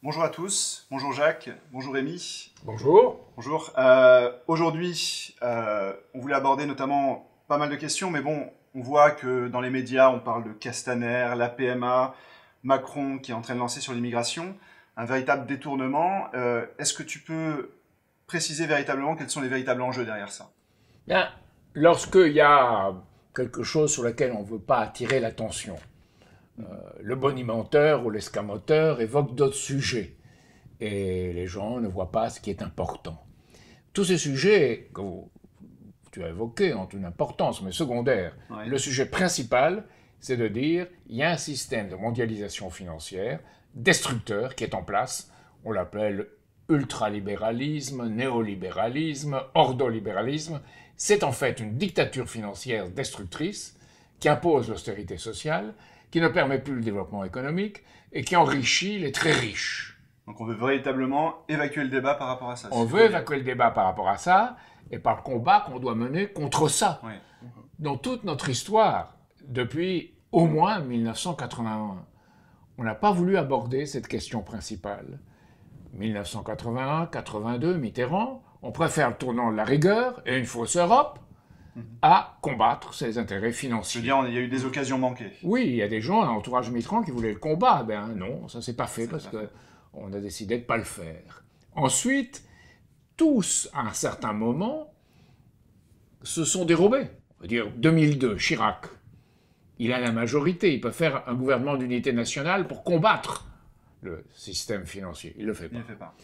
Bonjour à tous, bonjour Jacques, bonjour Rémi. Bonjour. Bonjour. Aujourd'hui, on voulait aborder notamment pas mal de questions, mais bon, on voit que dans les médias, on parle de Castaner, la PMA, Macron qui est en train de lancer sur l'immigration, un véritable détournement. Est-ce que tu peux préciser véritablement quels sont les véritables enjeux derrière ça? Bien, lorsqu'il y a quelque chose sur lequel on ne veut pas attirer l'attention, le bonimenteur ou l'escamoteur évoque d'autres sujets et les gens ne voient pas ce qui est important. Tous ces sujets que tu as évoqués ont une importance, mais secondaire. Ouais. Le sujet principal, c'est de dire qu'il y a un système de mondialisation financière destructeur qui est en place. On l'appelle ultralibéralisme, néolibéralisme, ordolibéralisme. C'est en fait une dictature financière destructrice qui impose l'austérité sociale, qui ne permet plus le développement économique et qui enrichit les très riches. Donc on veut véritablement évacuer le débat par rapport à ça. On veut évacuer le débat par rapport à ça et par le combat qu'on doit mener contre ça. Ouais. Dans toute notre histoire, depuis au moins 1981, on n'a pas voulu aborder cette question principale. 1981, 82, Mitterrand, on préfère le tournant de la rigueur et une fausse Europe à combattre ses intérêts Je financiers. veux dire, il y a eu des occasions manquées. Oui, il y a des gens à l'entourage Mitterrand qui voulaient le combat. Ben non, ça s'est pas fait parce qu'on a décidé de ne pas le faire. Ensuite, tous, à un certain moment, se sont dérobés. On va dire 2002, Chirac. Il a la majorité, il peut faire un gouvernement d'unité nationale pour combattre le système financier. Il ne le fait Il pas. ne le fait pas.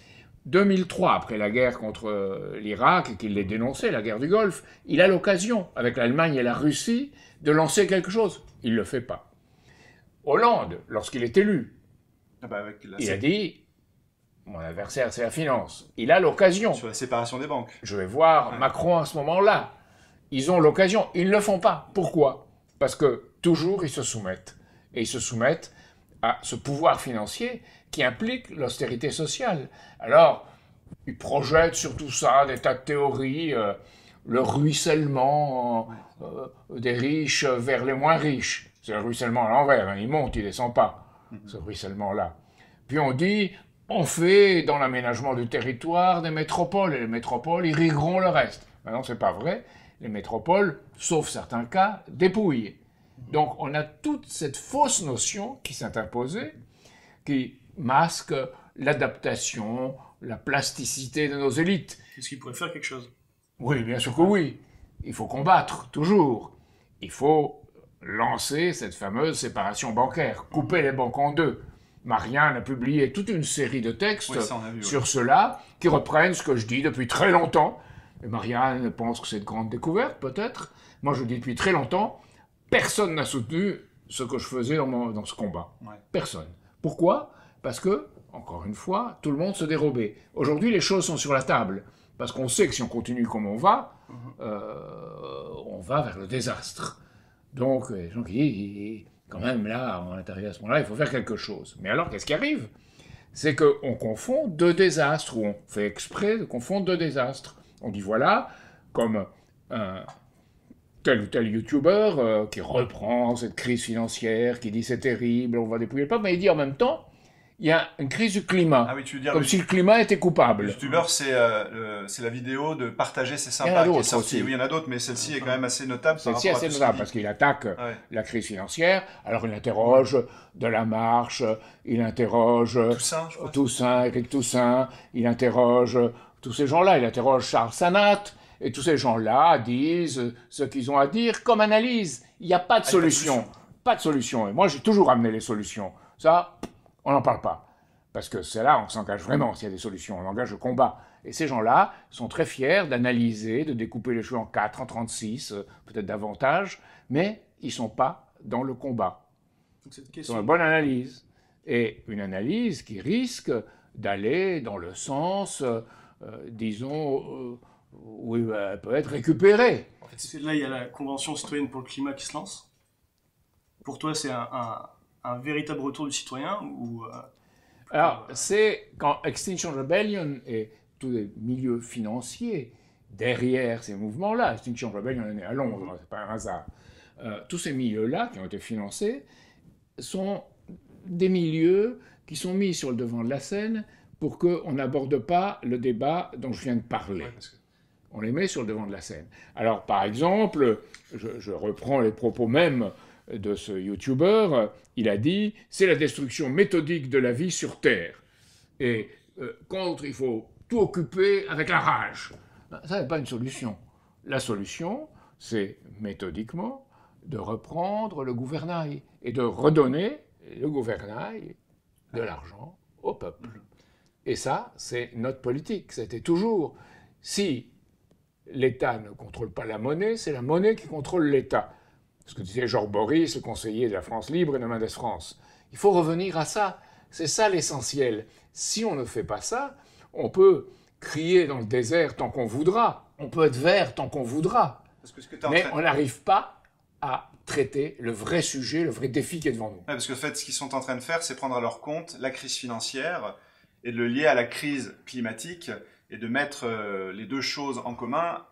2003, après la guerre contre l'Irak, et qu'il l'ait dénoncé, la guerre du Golfe, il a l'occasion, avec l'Allemagne et la Russie, de lancer quelque chose. Il ne le fait pas. Hollande, lorsqu'il est élu, Ah bah avec il a dit « Mon adversaire, c'est la finance ». Il a l'occasion. sur la séparation des banques. Je vais voir Macron à ce moment-là. Ils ont l'occasion. Ils ne le font pas. Pourquoi? Parce que toujours, ils se soumettent. Et ils se soumettent à ce pouvoir financier qui implique l'austérité sociale. Alors, ils projettent sur tout ça des tas de théories, le ruissellement des riches vers les moins riches. C'est le ruissellement à l'envers, hein. Il monte, il ne descend pas, ce ruissellement-là. Puis on dit, on fait dans l'aménagement du territoire des métropoles, et les métropoles irrigueront le reste. Maintenant, ce n'est pas vrai. Les métropoles, sauf certains cas, dépouillent. Donc on a toute cette fausse notion qui s'est imposée, qui masque l'adaptation, la plasticité de nos élites. Est-ce qu'il pourrait faire quelque chose? Oui, bien sûr que oui. Il faut combattre, toujours. Il faut lancer cette fameuse séparation bancaire, couper les banques en deux. Marianne a publié toute une série de textes sur cela, qui reprennent ce que je dis depuis très longtemps. Et Marianne pense que c'est une grande découverte, peut-être. Moi, je dis depuis très longtemps, personne n'a soutenu ce que je faisais dans ce combat. Ouais. Personne. Pourquoi? Parce que, encore une fois, tout le monde se dérobait. Aujourd'hui, les choses sont sur la table. Parce qu'on sait que si on continue comme on va vers le désastre. Donc, les gens qui disent, quand même, là, on est arrivé à ce moment-là, il faut faire quelque chose. Mais alors, qu'est-ce qui arrive? C'est qu'on confond deux désastres, ou on fait exprès de confondre deux désastres. On dit, voilà, comme un tel ou tel youtubeur qui reprend cette crise financière, qui dit c'est terrible, on va dépouiller le peuple, mais il dit en même temps, il y a une crise du climat, Ah oui, tu veux dire comme si le climat était coupable. le youtubeur, c'est la vidéo de partager, c'est sympa, qui est sortie. aussi. Oui, il y en a d'autres, mais celle-ci est quand même assez notable. Celle-ci est par rapport à assez tout ce notable, qu'il parce qu'il attaque Ouais. la crise financière, alors il interroge de la Marche, il interroge dit. Toussaint, je crois. Toussaint, Éric Toussaint, il interroge tous ces gens-là, il interroge Charles Sanat, et tous ces gens-là disent ce qu'ils ont à dire comme analyse. Il n'y a pas de solution. Pas de solution. Et moi, j'ai toujours amené les solutions. Ça, on n'en parle pas. Parce que c'est là, on s'engage vraiment s'il y a des solutions. On engage le combat. Et ces gens-là sont très fiers d'analyser, de découper les choses en 4, en 36, peut-être davantage, mais ils ne sont pas dans le combat. Donc cette Ils question, ont une bonne analyse. Et une analyse qui risque d'aller dans le sens, disons, où elle peut être récupérée. en fait, là, il y a la Convention citoyenne pour le climat qui se lance. Pour toi, c'est un véritable retour du citoyen ou Alors, c'est quand Extinction Rebellion et tous les milieux financiers derrière ces mouvements-là, Extinction Rebellion est né à Londres, c'est pas un hasard, tous ces milieux-là qui ont été financés sont des milieux qui sont mis sur le devant de la scène pour qu'on n'aborde pas le débat dont je viens de parler. Ouais, parce que... On les met sur le devant de la scène. Alors, par exemple, je reprends les propos même de ce YouTuber, il a dit « c'est la destruction méthodique de la vie sur Terre ». Et contre, il faut tout occuper avec la rage. Ça n'est pas une solution. La solution, c'est méthodiquement de reprendre le gouvernail et de redonner le gouvernail de l'argent au peuple. Et ça, c'est notre politique. C'était toujours, si l'État ne contrôle pas la monnaie, c'est la monnaie qui contrôle l'État. Ce que disait Georges Boris, le conseiller de la France libre et de Mendes France. Il faut revenir à ça. C'est ça l'essentiel. Si on ne fait pas ça, on peut crier dans le désert tant qu'on voudra. On peut être vert tant qu'on voudra. Parce que mais on n'arrive pas à traiter le vrai sujet, le vrai défi qui est devant nous. Ouais, parce que en fait, ce qu'ils sont en train de faire, c'est prendre à leur compte la crise financière et de le lier à la crise climatique et de mettre les deux choses en commun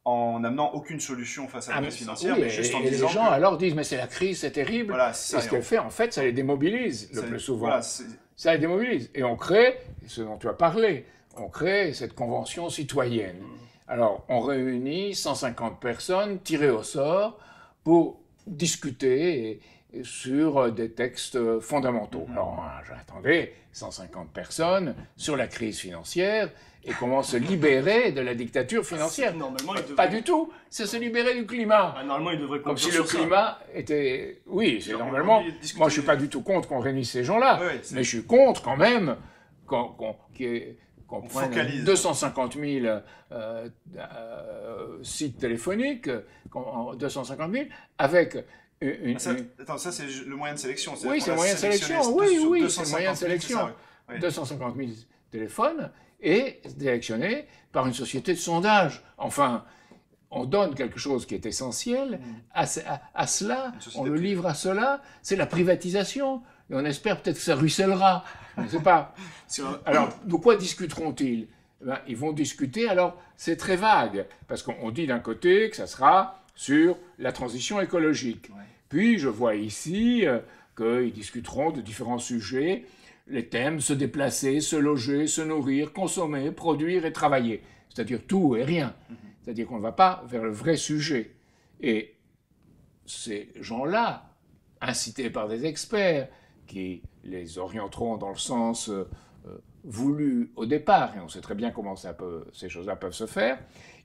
en n'amenant aucune solution face à la crise financière, oui, mais juste en et disant les gens alors disent mais c'est la crise, c'est terrible. Voilà, et ce qu'elle fait, en fait, ça les démobilise le plus souvent. Voilà, ça les démobilise. Et on crée, ce dont tu as parlé, on crée cette convention citoyenne. Alors, on réunit 150 personnes tirées au sort pour discuter sur des textes fondamentaux. Alors, j'attendais 150 personnes sur la crise financière et comment se libérer de la dictature financière. Normalement, Pas du tout, c'est se libérer du climat. Normalement, il devrait comme si le climat était... Oui, c'est normalement... Moi, je ne suis pas du tout contre qu'on réunisse ces gens-là, mais je suis contre quand même qu'on prenne 250 000 sites téléphoniques, 250 000, avec... Attends, ça c'est le moyen de sélection. Oui, c'est le moyen de sélection. Oui, c'est le moyen de sélection. 250 000 téléphones et sélectionnés par une société de sondage. Enfin, on donne quelque chose qui est essentiel à cela, on le livre à cela, c'est la privatisation. Et on espère peut-être que ça ruissellera. Je ne sais pas. Alors, de quoi discuteront-ils ? Ils vont discuter, alors c'est très vague, parce qu'on dit d'un côté que ça sera sur la transition écologique. Ouais. Puis je vois ici qu'ils discuteront de différents sujets, les thèmes se déplacer, se loger, se nourrir, consommer, produire et travailler. C'est-à-dire tout et rien. C'est-à-dire qu'on ne va pas vers le vrai sujet. Et ces gens-là, incités par des experts, qui les orienteront dans le sens voulu au départ, et on sait très bien comment ces choses-là peuvent se faire,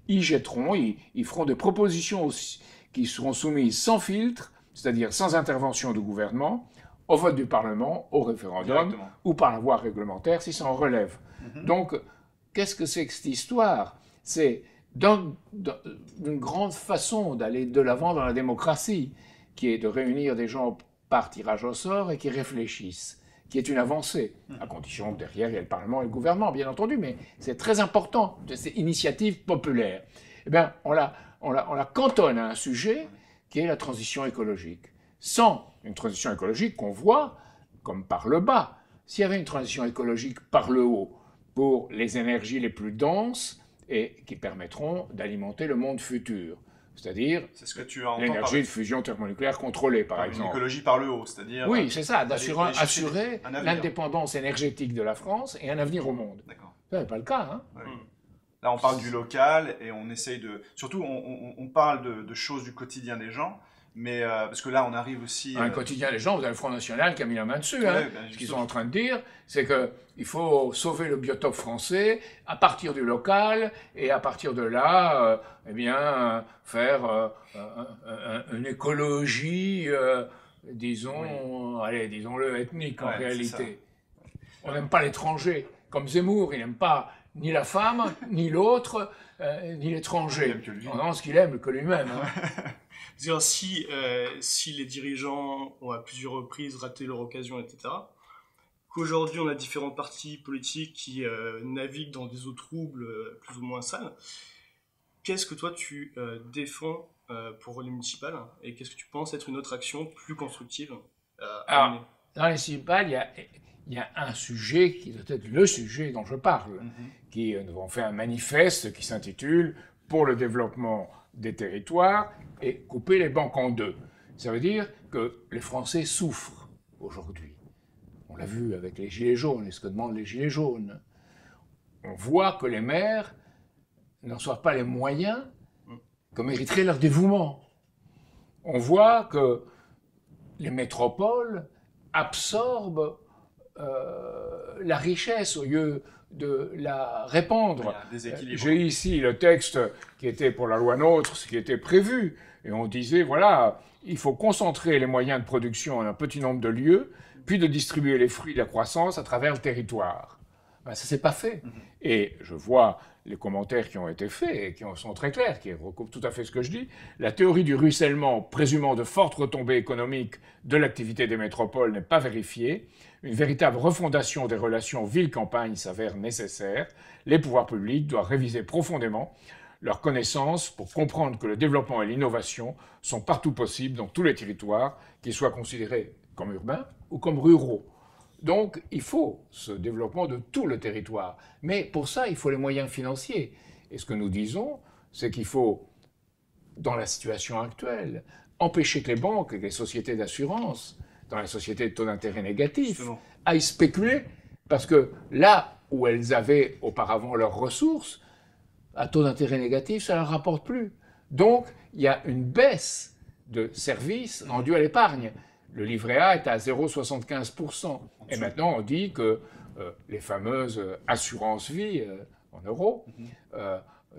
ils jetteront, ils feront des propositions aussi, qui seront soumises sans filtre, c'est-à-dire sans intervention du gouvernement, au vote du Parlement, au référendum, ou par la voie réglementaire si ça en relève. Donc, qu'est-ce que c'est que cette histoire ? C'est d'une grande façon d'aller de l'avant dans la démocratie, qui est de réunir des gens par tirage au sort et qui réfléchissent, qui est une avancée, à condition que derrière il y a le Parlement et le gouvernement, bien entendu, mais c'est très important, de ces initiatives populaires. Eh bien, on la cantonne à un sujet qui est la transition écologique. Sans une transition écologique qu'on voit comme par le bas. S'il y avait une transition écologique par le haut, pour les énergies les plus denses et qui permettront d'alimenter le monde futur, c'est-à-dire l'énergie de fusion thermonucléaire contrôlée, par exemple. L'écologie par le haut, c'est-à-dire... Oui, c'est ça, d'assurer l'indépendance énergétique de la France et un avenir au monde. D'accord. Ça n'est pas le cas, hein. Oui. Là, on parle du local et on essaye de... Surtout, on parle de choses du quotidien des gens, mais parce que là, on arrive aussi... Un quotidien des gens, vous avez le Front National qui a mis la main dessus. Hein. Ce qu'ils sont en train de dire, c'est qu'il faut sauver le biotope français à partir du local et à partir de là, faire une écologie, disons-le, ethnique en réalité. On n'aime pas l'étranger. Comme Zemmour, il n'aime pas ni la femme, ni l'autre, ni l'étranger. Non, ce qu'il aime que lui-même. Hein. Si les dirigeants ont à plusieurs reprises raté leur occasion, etc., qu'aujourd'hui on a différents partis politiques qui naviguent dans des eaux troubles plus ou moins sales, qu'est-ce que toi tu défends pour les municipales et qu'est-ce que tu penses être une autre action plus constructive dans les municipales, il y a un sujet qui doit être le sujet dont je parle, qui nous avons fait un manifeste qui s'intitule « Pour le développement des territoires et couper les banques en deux ». Ça veut dire que les Français souffrent aujourd'hui. On l'a vu avec les Gilets jaunes, et ce que demandent les Gilets jaunes. On voit que les maires ne reçoivent pas les moyens que mériterait leur dévouement. On voit que les métropoles absorbent la richesse au lieu de la répandre. J'ai ici le texte qui était pour la loi NOTRe, ce qui était prévu, et on disait, voilà, il faut concentrer les moyens de production en un petit nombre de lieux, puis de distribuer les fruits de la croissance à travers le territoire. Ben, ça ne s'est pas fait. Et je vois les commentaires qui ont été faits et qui sont très clairs, qui recoupent tout à fait ce que je dis. La théorie du ruissellement, présumant de fortes retombées économiques de l'activité des métropoles, n'est pas vérifiée. Une véritable refondation des relations ville-campagne s'avère nécessaire. Les pouvoirs publics doivent réviser profondément leurs connaissances pour comprendre que le développement et l'innovation sont partout possibles dans tous les territoires, qu'ils soient considérés comme urbains ou comme ruraux. Donc, il faut ce développement de tout le territoire. Mais pour ça, il faut les moyens financiers. Et ce que nous disons, c'est qu'il faut, dans la situation actuelle, empêcher que les banques et les sociétés d'assurance, dans les sociétés de taux d'intérêt négatifs, aillent spéculer. Parce que là où elles avaient auparavant leurs ressources, à taux d'intérêt négatif, ça ne leur rapporte plus. Donc, il y a une baisse de services rendus à l'épargne. Le livret A est à 0,75%. Et maintenant, on dit que les fameuses assurances-vie en euros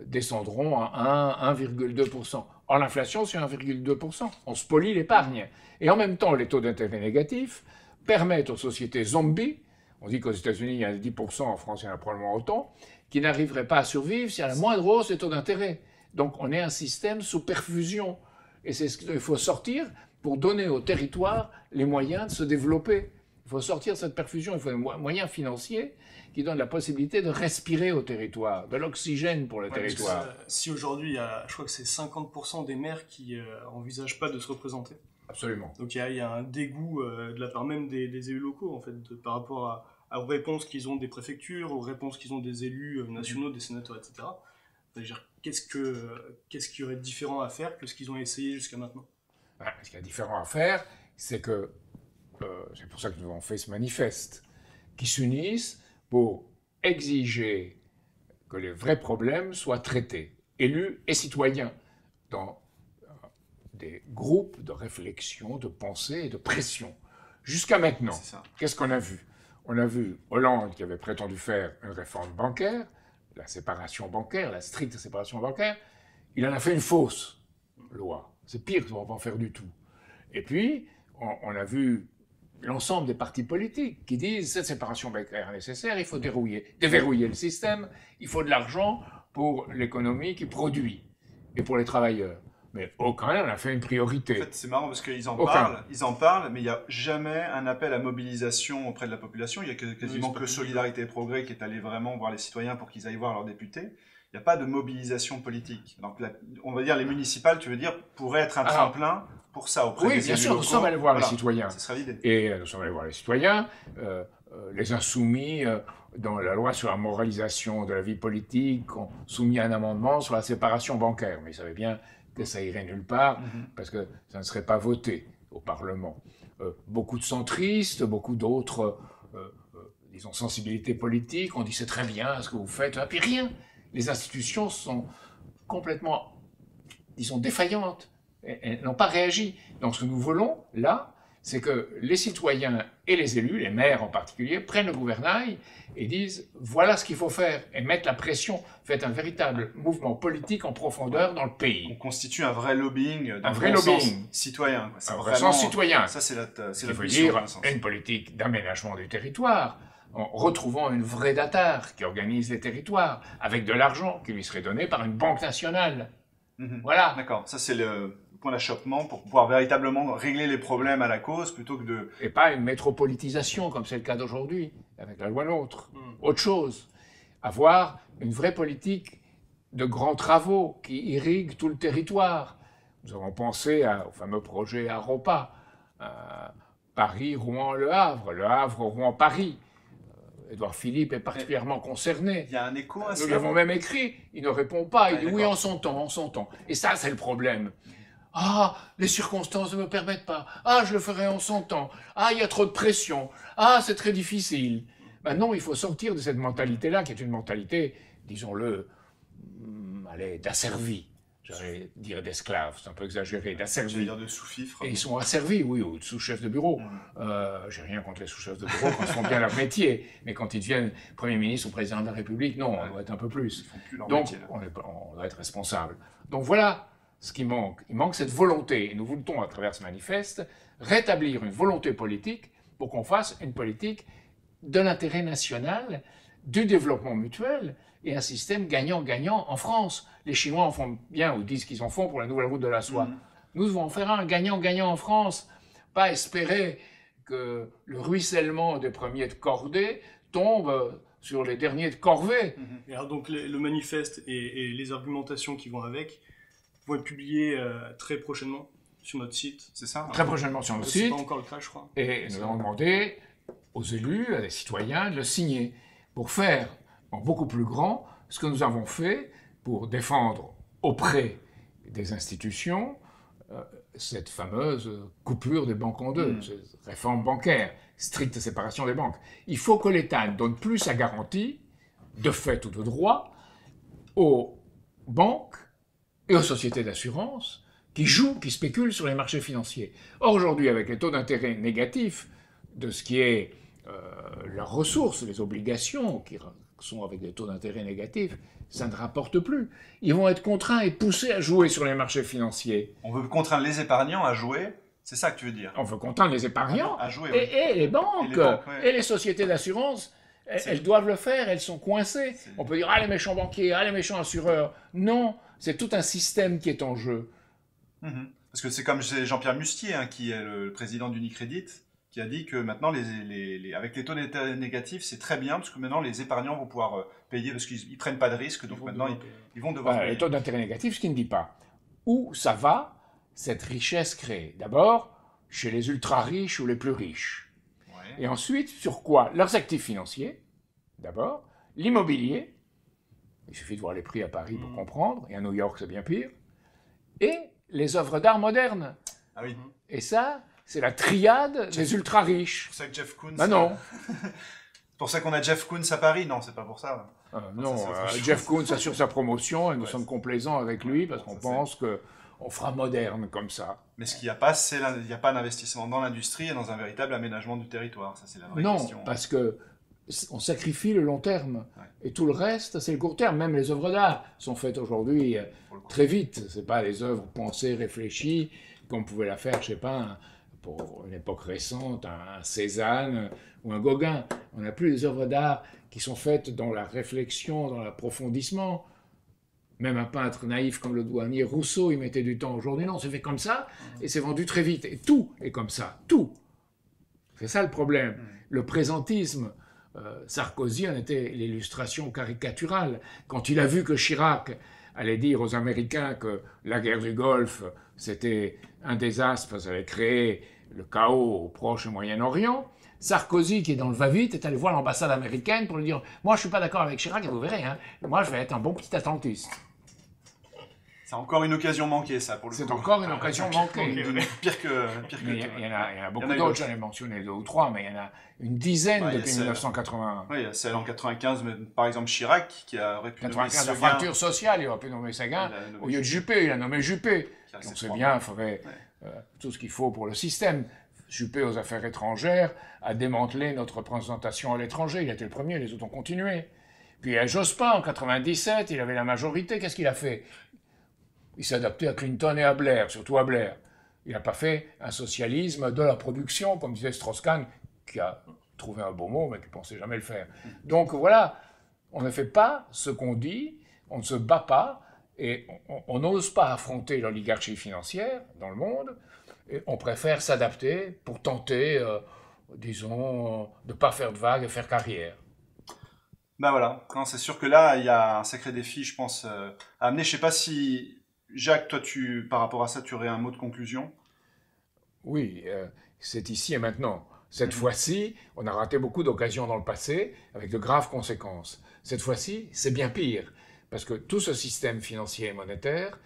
descendront à 1,2%. Or, l'inflation, c'est 1,2%. On spolie l'épargne. Et en même temps, les taux d'intérêt négatifs permettent aux sociétés zombies, on dit qu'aux États-Unis, il y a 10%, en France, il y en a probablement autant, qui n'arriveraient pas à survivre s'il y a la moindre hausse des taux d'intérêt. Donc, on est un système sous perfusion. Et c'est ce qu'il faut sortir pour donner au territoire les moyens de se développer. Il faut sortir de cette perfusion, il faut des moyens financiers qui donnent la possibilité de respirer au territoire, de l'oxygène pour le territoire. Si aujourd'hui, je crois que c'est 50% des maires qui n'envisagent pas de se représenter. Absolument. Donc il y a un dégoût de la part même des élus locaux, en fait, par rapport aux réponses qu'ils ont des préfectures, aux réponses qu'ils ont des élus nationaux, des sénateurs, etc. C'est-à-dire, qu'est-ce qu'il y aurait de différent à faire que ce qu'ils ont essayé jusqu'à maintenant? Ce qu'il y a de différent à faire, c'est que, c'est pour ça que nous avons fait ce manifeste, qui s'unissent pour exiger que les vrais problèmes soient traités, élus et citoyens, dans des groupes de réflexion, de pensée et de pression. Jusqu'à maintenant, qu'est-ce qu'on a vu? On a vu Hollande qui avait prétendu faire une réforme bancaire, la séparation bancaire, la stricte séparation bancaire. Il en a fait une fausse loi. C'est pire, on ne va pas en faire du tout. Et puis, on a vu l'ensemble des partis politiques qui disent cette séparation bancaire est nécessaire, il faut déverrouiller le système, il faut de l'argent pour l'économie qui produit et pour les travailleurs. Mais aucun n'en a fait une priorité. En fait, c'est marrant parce qu'ils en parlent, mais il n'y a jamais un appel à mobilisation auprès de la population. Il y a quasiment que Solidarité et Progrès qui est allé vraiment voir les citoyens pour qu'ils aillent voir leurs députés. Il n'y a pas de mobilisation politique. Donc, on va dire les municipales, tu veux dire, pourraient être un tremplin pour ça auprès des élus locaux. Oui, bien sûr, nous sommes allés voir les citoyens. Ce serait l'idée. Et nous sommes allés voir les citoyens, les insoumis, dans la loi sur la moralisation de la vie politique, ont soumis un amendement sur la séparation bancaire. Mais ils savaient bien que ça irait nulle part, parce que ça ne serait pas voté au Parlement. Beaucoup de centristes, beaucoup d'autres, disons, sensibilités politiques, ont dit c'est très bien ce que vous faites, et puis rien. Les institutions sont complètement, disons, défaillantes. Elles n'ont pas réagi. Donc ce que nous voulons, là, c'est que les citoyens et les élus, les maires en particulier, prennent le gouvernail et disent voilà ce qu'il faut faire, et mettent la pression, faites un véritable mouvement politique en profondeur dans le pays. On constitue un vrai lobbying, un vrai lobbying citoyen. Un vrai sens citoyen. Ça, c'est la veut dire une politique d'aménagement du territoire, en retrouvant une vraie DATAR qui organise les territoires, avec de l'argent qui lui serait donné par une banque nationale. Voilà. D'accord, ça c'est le point d'achoppement pour pouvoir véritablement régler les problèmes à la cause plutôt que de... Et pas une métropolitisation comme c'est le cas d'aujourd'hui, avec la loi NOTRe. Autre chose, avoir une vraie politique de grands travaux qui irriguent tout le territoire. Nous avons pensé au fameux projet Aropa, Paris, Rouen, Le Havre, Rouen, Paris. Édouard Philippe est particulièrement concerné. Il y a un écho à ça. Nous l'avons même écrit, il ne répond pas, il dit oui, on s'entend. Et ça, c'est le problème. Ah, les circonstances ne me permettent pas. Ah, je le ferai en son temps. Ah, il y a trop de pression. Ah, c'est très difficile. Maintenant, il faut sortir de cette mentalité-là, qui est une mentalité, disons-le, allez, d'asservi. J'allais dire d'esclaves, c'est un peu exagéré, Tu veux d'asservi. dire de sous-fifre. Et ils sont asservis, oui, aux sous-chefs de bureau. J'ai rien contre les sous-chefs de bureau quand ils font bien leur métier. Mais quand ils deviennent Premier ministre ou Président de la République, non, on doit être un peu plus. Ils font plus leur Donc, métier, là. on doit être responsable. Donc voilà ce qui manque. Il manque cette volonté. Et nous voulons, à travers ce manifeste, rétablir une volonté politique pour qu'on fasse une politique de l'intérêt national, du développement mutuel et un système gagnant-gagnant en France. Les Chinois en font bien, ou disent qu'ils en font pour la nouvelle route de la soie. Nous devons en faire un gagnant-gagnant en France. Pas espérer que le ruissellement des premiers de cordée tombe sur les derniers de corvée. Et alors donc le manifeste et les argumentations qui vont avec vont être publiés très prochainement sur notre site. C'est ça? Très prochainement sur notre C'est site. pas encore le cas, je crois. Et nous allons demander aux élus, à des citoyens, de le signer pour faire en beaucoup plus grand ce que nous avons fait pour défendre auprès des institutions cette fameuse coupure des banques en deux, cette réforme bancaire, stricte séparation des banques. Il faut que l'État ne donne plus sa garantie, de fait ou de droit, aux banques et aux sociétés d'assurance qui jouent, qui spéculent sur les marchés financiers. Or, aujourd'hui, avec les taux d'intérêt négatifs de ce qui est leurs ressources, les obligations qui sont avec des taux d'intérêt négatifs, ça ne rapporte plus. Ils vont être contraints et poussés à jouer sur les marchés financiers. On veut contraindre les épargnants à jouer, c'est ça que tu veux dire? On veut contraindre les épargnants À jouer, et, oui. et les banques, Et les banques, ouais. et les sociétés d'assurance. Elles doivent le faire, elles sont coincées. On peut dire, ah les méchants banquiers, ah les méchants assureurs. Non, c'est tout un système qui est en jeu. Parce que c'est comme Jean-Pierre Mustier, hein, qui est le président d'Unicredit, qui a dit que maintenant, avec les taux d'intérêt négatifs, c'est très bien, parce que maintenant, les épargnants vont pouvoir payer, parce qu'ils ne prennent pas de risque, donc maintenant, ils vont devoir Voilà, payer. les taux d'intérêt négatifs, ce qui ne dit pas où ça va, cette richesse créée. D'abord, chez les ultra-riches ou les plus riches. Ouais. Et ensuite, sur quoi? Leurs actifs financiers, d'abord, l'immobilier, il suffit de voir les prix à Paris pour comprendre, et à New York, c'est bien pire, et les œuvres d'art modernes. Ah oui. Et ça, c'est la triade des ultra-riches. C'est pour ça que Jeff Koons... Ben non. C'est pour ça qu'on a Jeff Koons à Paris? Non, c'est pas pour ça. Non, ça, c'est autre chose. Jeff Koons assure sa promotion et nous Ouais, sommes complaisants avec lui parce qu'on ça, pense qu'on fera moderne comme ça. Mais ce qu'il n'y a pas, il n'y a pas d'investissement dans l'industrie et dans un véritable aménagement du territoire. Ça, c'est la vraie Non, question. parce que on sacrifie le long terme. Ouais. Et tout le reste, c'est le court terme. Même les œuvres d'art sont faites aujourd'hui Pour le coup. très vite. C'est pas des œuvres pensées, réfléchies, comme on pouvait la faire, je sais pas, pour une époque récente, un Cézanne ou un Gauguin. On n'a plus des œuvres d'art qui sont faites dans la réflexion, dans l'approfondissement. Même un peintre naïf comme le douanier Rousseau, il mettait du temps. Aujourd'hui, non, c'est fait comme ça et c'est vendu très vite. Et tout est comme ça, tout. C'est ça le problème. Le présentisme, Sarkozy en était l'illustration caricaturale. Quand il a vu que Chirac allait dire aux Américains que la guerre du Golfe, c'était un désastre, parce qu'elle allait créer le chaos au Proche et Moyen-Orient, Sarkozy, qui est dans le va-vite, est allé voir l'ambassade américaine pour lui dire « Moi, je ne suis pas d'accord avec Chirac, et vous verrez, hein, moi, je vais être un bon petit atlantiste. » C'est encore une occasion manquée, ça, pour le coup. C'est encore une occasion manquée. Pire que Mais il y en a beaucoup eu d'autres, d'autres. j'en ai mentionné 2 ou 3, mais il y en a une dizaine Ouais, il y a depuis celle- 1981. Oui, il y a celle en 95, mais par exemple Chirac, qui aurait pu nommer 95, la Seguin, fracture sociale, il aurait pu nommer Séguin. Il a nommé Au lieu de Juppé, il a nommé Juppé. qui a On ses sait 3 bien, mois. il faudrait tout ce qu'il faut pour le système. Juppé aux affaires étrangères a démantelé notre représentation à l'étranger. Il a été le premier, les autres ont continué. Puis à Jospin, en 97, il avait la majorité. Qu'est-ce qu'il a fait? Il s'est adapté à Clinton et à Blair, surtout à Blair. Il n'a pas fait un socialisme de la production, comme disait Strauss-Kahn, qui a trouvé un beau mot, mais qui ne pensait jamais le faire. Donc voilà, on ne fait pas ce qu'on dit, on ne se bat pas, et on n'ose pas affronter l'oligarchie financière dans le monde, et on préfère s'adapter pour tenter, disons, de ne pas faire de vagues et faire carrière. Bah voilà, non, c'est sûr que là, il y a un sacré défi, je pense, à amener. Je sais pas si, Jacques, toi, par rapport à ça, tu aurais un mot de conclusion? Oui, c'est ici et maintenant. Cette fois-ci, on a raté beaucoup d'occasions dans le passé, avec de graves conséquences. Cette fois-ci, c'est bien pire, parce que tout ce système financier et monétaire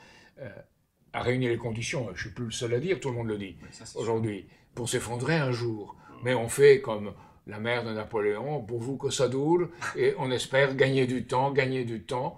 a réuni les conditions, je ne suis plus le seul à dire, tout le monde le dit aujourd'hui, pour s'effondrer un jour. Mais on fait comme la mère de Napoléon, pourvu que ça dure, et on espère gagner du temps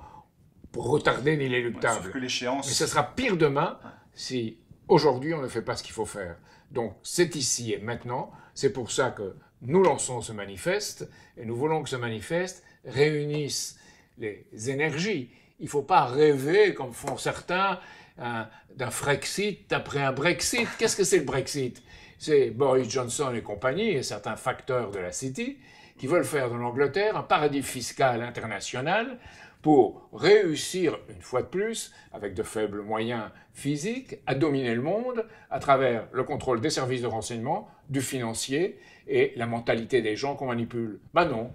pour retarder l'inéluctable. Sauf que l'échéance... Mais ce sera pire demain si aujourd'hui on ne fait pas ce qu'il faut faire. Donc c'est ici et maintenant, c'est pour ça que nous lançons ce manifeste, et nous voulons que ce manifeste réunisse les énergies. Il ne faut pas rêver, comme font certains, d'un Frexit après un Brexit. Qu'est-ce que c'est le Brexit? C'est Boris Johnson et compagnie, et certains facteurs de la City, qui veulent faire de l'Angleterre un paradis fiscal international pour réussir, une fois de plus, avec de faibles moyens physiques, à dominer le monde à travers le contrôle des services de renseignement, du financier et la mentalité des gens qu'on manipule. Ben non,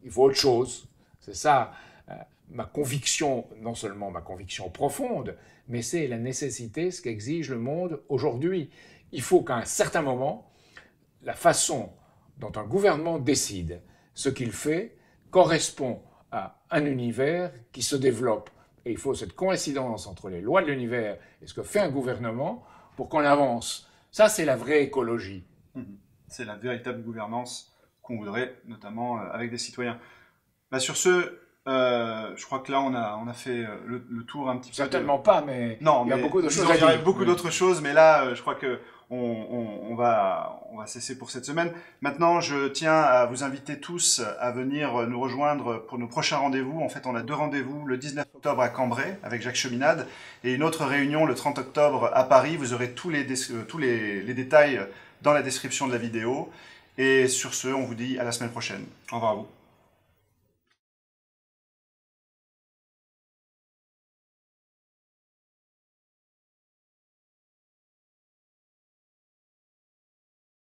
il faut autre chose. C'est ça ma conviction, non seulement ma conviction profonde, mais c'est la nécessité, ce qu'exige le monde aujourd'hui. Il faut qu'à un certain moment, la façon dont un gouvernement décide ce qu'il fait correspond à un univers qui se développe. Et il faut cette coïncidence entre les lois de l'univers et ce que fait un gouvernement pour qu'on avance. Ça, c'est la vraie écologie. C'est la véritable gouvernance qu'on voudrait, notamment avec des citoyens. Sur ce, je crois que là, on a fait le tour un petit peu. Certainement pas, mais non, il y a beaucoup de choses à dire. Il y a beaucoup d'autres choses, mais là, je crois que on va cesser pour cette semaine. Maintenant, je tiens à vous inviter tous à venir nous rejoindre pour nos prochains rendez-vous. En fait, on a 2 rendez-vous, le 19 octobre à Cambrai avec Jacques Cheminade et une autre réunion le 30 octobre à Paris. Vous aurez tous les détails dans la description de la vidéo. Et sur ce, on vous dit à la semaine prochaine. Au revoir à vous.